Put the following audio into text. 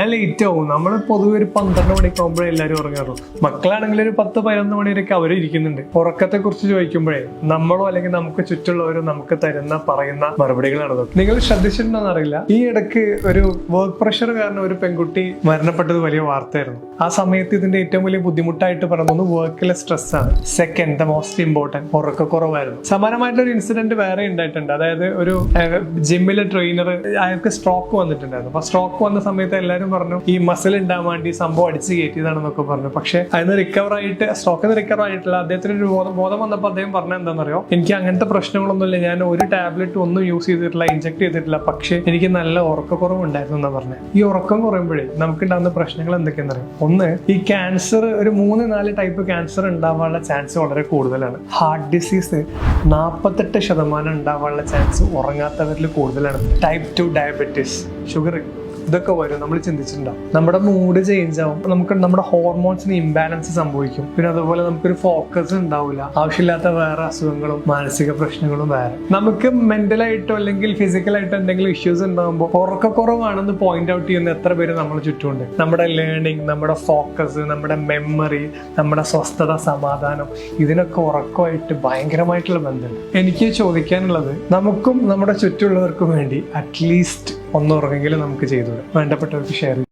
ഞാൻ ലേറ്റ് ആവും. നമ്മൾ പൊതുവെ ഒരു 12 മണിക്ക് ആകുമ്പോഴേ എല്ലാവരും ഉറങ്ങാറുള്ളൂ. മക്കളാണെങ്കിൽ ഒരു 10-11 മണി വരെയൊക്കെ അവർ ഇരിക്കുന്നുണ്ട്. ഉറക്കത്തെ കുറിച്ച് ചോദിക്കുമ്പോഴേ നമ്മളോ അല്ലെങ്കിൽ നമുക്ക് ചുറ്റുള്ളവരോ നമുക്ക് പറയുന്ന മറുപടികളാണ്. നിങ്ങൾ ശ്രദ്ധിച്ചിട്ടുണ്ടോന്ന് അറിയില്ല, ഈ ഇടയ്ക്ക് ഒരു വർക്ക് പ്രഷർ കാരണം ഒരു പെൺകുട്ടി മരണപ്പെട്ടത് വലിയ വാർത്തയായിരുന്നു. ആ സമയത്ത് ഇതിന്റെ ഏറ്റവും വലിയ ബുദ്ധിമുട്ടായിട്ട് പറയുന്നത് വർക്കിലെ സ്ട്രെസ് ആണ്. സെക്കൻഡ്, ദ മോസ്റ്റ് ഇമ്പോർട്ടന്റ്, ഉറക്കക്കുറവായിരുന്നു. സമാനമായിട്ടൊരു ഇൻസിഡന്റ് വേറെ ഉണ്ടായിട്ടുണ്ട്. അതായത് ഒരു ജിമ്മിലെ ട്രെയിനർ, അയാൾക്ക് സ്ട്രോക്ക് വന്നിട്ടുണ്ടായിരുന്നു. അപ്പൊ സ്ട്രോക്ക് വന്ന സമയത്ത് എല്ലാവരും പറഞ്ഞു ഈ മസിൽ ഉണ്ടാകാൻ വേണ്ടി സംഭവം അടിച്ച് കയറ്റിയതാണെന്നൊക്കെ പറഞ്ഞു. പക്ഷെ അതിന് റിക്കവർ ആയിട്ട്, സ്ട്രോക്കിന് റിക്കവർ ആയിട്ടില്ല. അദ്ദേഹത്തിന് ഒരു ബോധം വന്നപ്പോൾ അദ്ദേഹം പറഞ്ഞത് എന്താണെന്നറിയോ, എനിക്ക് അങ്ങനത്തെ പ്രശ്നങ്ങളൊന്നുമില്ല, ഞാൻ ഒരു ടാബ്ലറ്റ് ഒന്നും യൂസ് ചെയ്തിട്ടില്ല, ഇഞ്ചക്ട് ചെയ്തിട്ടില്ല, പക്ഷെ എനിക്ക് നല്ല ഉറക്കക്കുറവ് ഉണ്ടായിരുന്നു എന്നാ പറഞ്ഞത്. ഈ ഉറക്കം കുറയുമ്പോഴേ നമുക്കുണ്ടാകുന്ന പ്രശ്നങ്ങൾ എന്തൊക്കെയാണെന്നറിയാം. ഒന്ന്, ഈ ക്യാൻസർ, ഒരു 3-4 ടൈപ്പ് ക്യാൻസർ ഉണ്ടാവാനുള്ള ചാൻസ് വളരെ കൂടുതലാണ്. ഹാർട്ട് ഡിസീസ് 48% ഉണ്ടാവാനുള്ള ചാൻസ് ഉറങ്ങാത്തവരിൽ കൂടുതലാണ്. ടൈപ്പ് 2 ഡയബറ്റീസ്, ഷുഗർ, ഇതൊക്കെ വരും. നമ്മൾ ചിന്തിച്ചിട്ടുണ്ടാവും. നമ്മുടെ മൂഡ് ചേഞ്ച് ആവും, നമുക്ക് നമ്മുടെ ഹോർമോൺസിന് ഇംബാലൻസ് സംഭവിക്കും. പിന്നെ അതുപോലെ നമുക്കൊരു ഫോക്കസ് ഉണ്ടാവില്ല, ആവശ്യമില്ലാത്ത വേറെ അസുഖങ്ങളും മാനസിക പ്രശ്നങ്ങളും വേറെ. നമുക്ക് മെന്റലായിട്ടോ അല്ലെങ്കിൽ ഫിസിക്കലായിട്ടോ എന്തെങ്കിലും ഇഷ്യൂസ് ഉണ്ടാകുമ്പോൾ ഉറക്കക്കുറവാണെന്ന് പോയിന്റ് ഔട്ട് ചെയ്യുന്ന എത്ര പേര് നമ്മൾ ചുറ്റുമുണ്ട്. നമ്മുടെ ലേണിംഗ്, നമ്മുടെ ഫോക്കസ്, നമ്മുടെ മെമ്മറി, നമ്മുടെ സ്വസ്ഥത, സമാധാനം, ഇതിനൊക്കെ ഉറക്കമായിട്ട് ഭയങ്കരമായിട്ടുള്ള ബന്ധമുണ്ട്. എനിക്ക് ചോദിക്കാനുള്ളത്, നമുക്കും നമ്മുടെ ചുറ്റുമുള്ളവർക്കും വേണ്ടി അറ്റ്ലീസ്റ്റ് ഒന്ന് ഉറങ്ങെങ്കിലും നമുക്ക് ചെയ്തു വേണ്ടപ്പെട്ടവർക്ക് ഷെയർ ചെയ്യും.